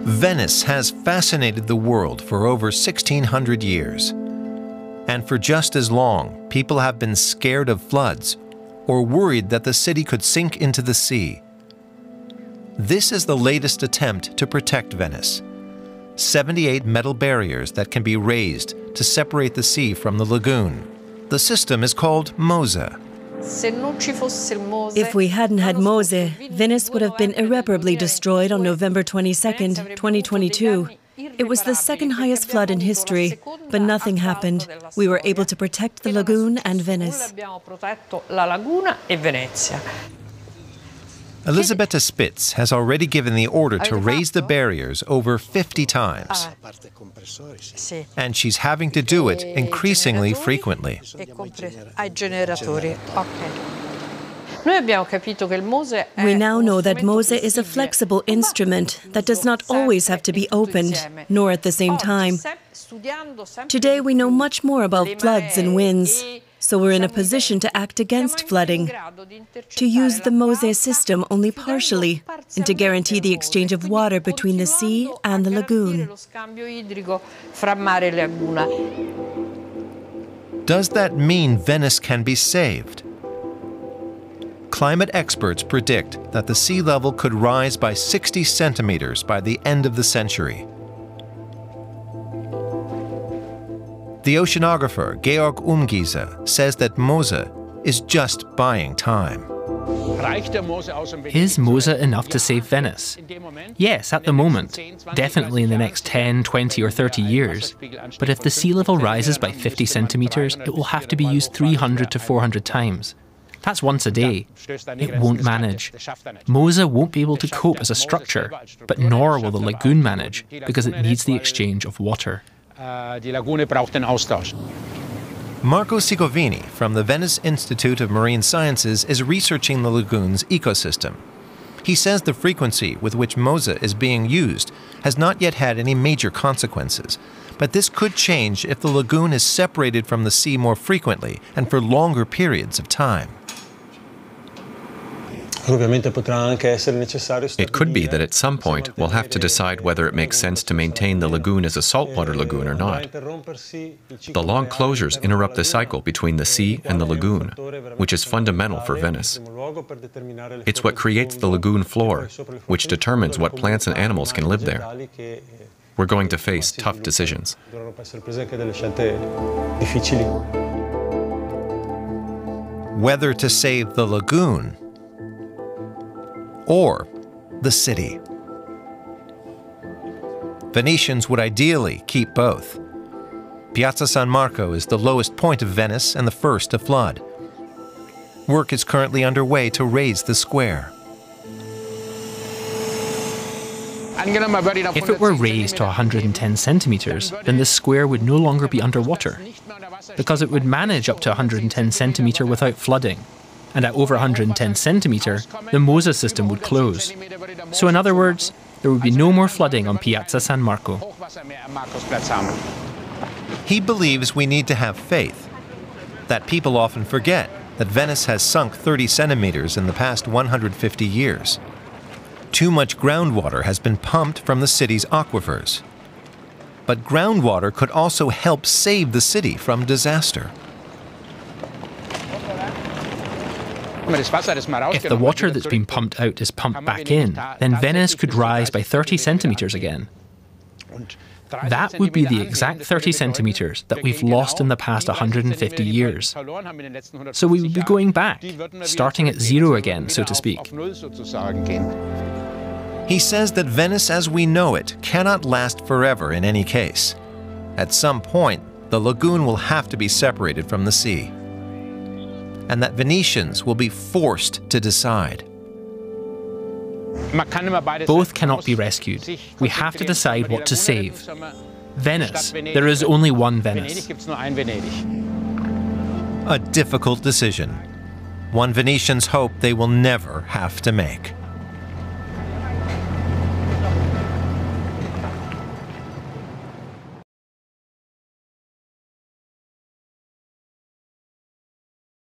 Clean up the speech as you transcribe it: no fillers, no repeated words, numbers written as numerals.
Venice has fascinated the world for over 1,600 years. And for just as long, people have been scared of floods or worried that the city could sink into the sea. This is the latest attempt to protect Venice. 78 metal barriers that can be raised to separate the sea from the lagoon. The system is called MOSE. If we hadn't had MOSE, Venice would have been irreparably destroyed on November 22, 2022. It was the second highest flood in history, but nothing happened. We were able to protect the lagoon and Venice. Elisabetta Spitz has already given the order to raise the barriers over 50 times. And she's having to do it increasingly frequently. We now know that MOSE is a flexible instrument that does not always have to be opened, nor at the same time. Today we know much more about floods and winds, so we're in a position to act against flooding, to use the MOSE system only partially, and to guarantee the exchange of water between the sea and the lagoon. Does that mean Venice can be saved? Climate experts predict that the sea level could rise by 60 centimeters by the end of the century. The oceanographer Georg Umgiese says that MOSE is just buying time. Is MOSE enough to save Venice? Yes, at the moment. Definitely in the next 10, 20 or 30 years. But if the sea level rises by 50 centimeters, it will have to be used 300 to 400 times. That's once a day. It won't manage. MOSE won't be able to cope as a structure, but nor will the lagoon manage, because it needs the exchange of water. Marco Sigovini from the Venice Institute of Marine Sciences is researching the lagoon's ecosystem. He says the frequency with which MOSE is being used has not yet had any major consequences, but this could change if the lagoon is separated from the sea more frequently and for longer periods of time. It could be that at some point we'll have to decide whether it makes sense to maintain the lagoon as a saltwater lagoon or not. The long closures interrupt the cycle between the sea and the lagoon, which is fundamental for Venice. It's what creates the lagoon floor, which determines what plants and animals can live there. We're going to face tough decisions. Whether to save the lagoon or the city. Venetians would ideally keep both. Piazza San Marco is the lowest point of Venice and the first to flood. Work is currently underway to raise the square. If it were raised to 110 centimeters, then the square would no longer be underwater, because it would manage up to 110 centimeter without flooding. And at over 110 centimeter, the MOSE system would close. So in other words, there would be no more flooding on Piazza San Marco. He believes we need to have faith, that people often forget that Venice has sunk 30 centimeters in the past 150 years. Too much groundwater has been pumped from the city's aquifers. But groundwater could also help save the city from disaster. If the water that's been pumped out is pumped back in, then Venice could rise by 30 centimeters again. That would be the exact 30 centimeters that we've lost in the past 150 years. So we would be going back, starting at zero again, so to speak. He says that Venice as we know it cannot last forever in any case. At some point, the lagoon will have to be separated from the sea, and that Venetians will be forced to decide. Both cannot be rescued. We have to decide what to save. Venice. There is only one Venice. A difficult decision, one Venetians hope they will never have to make.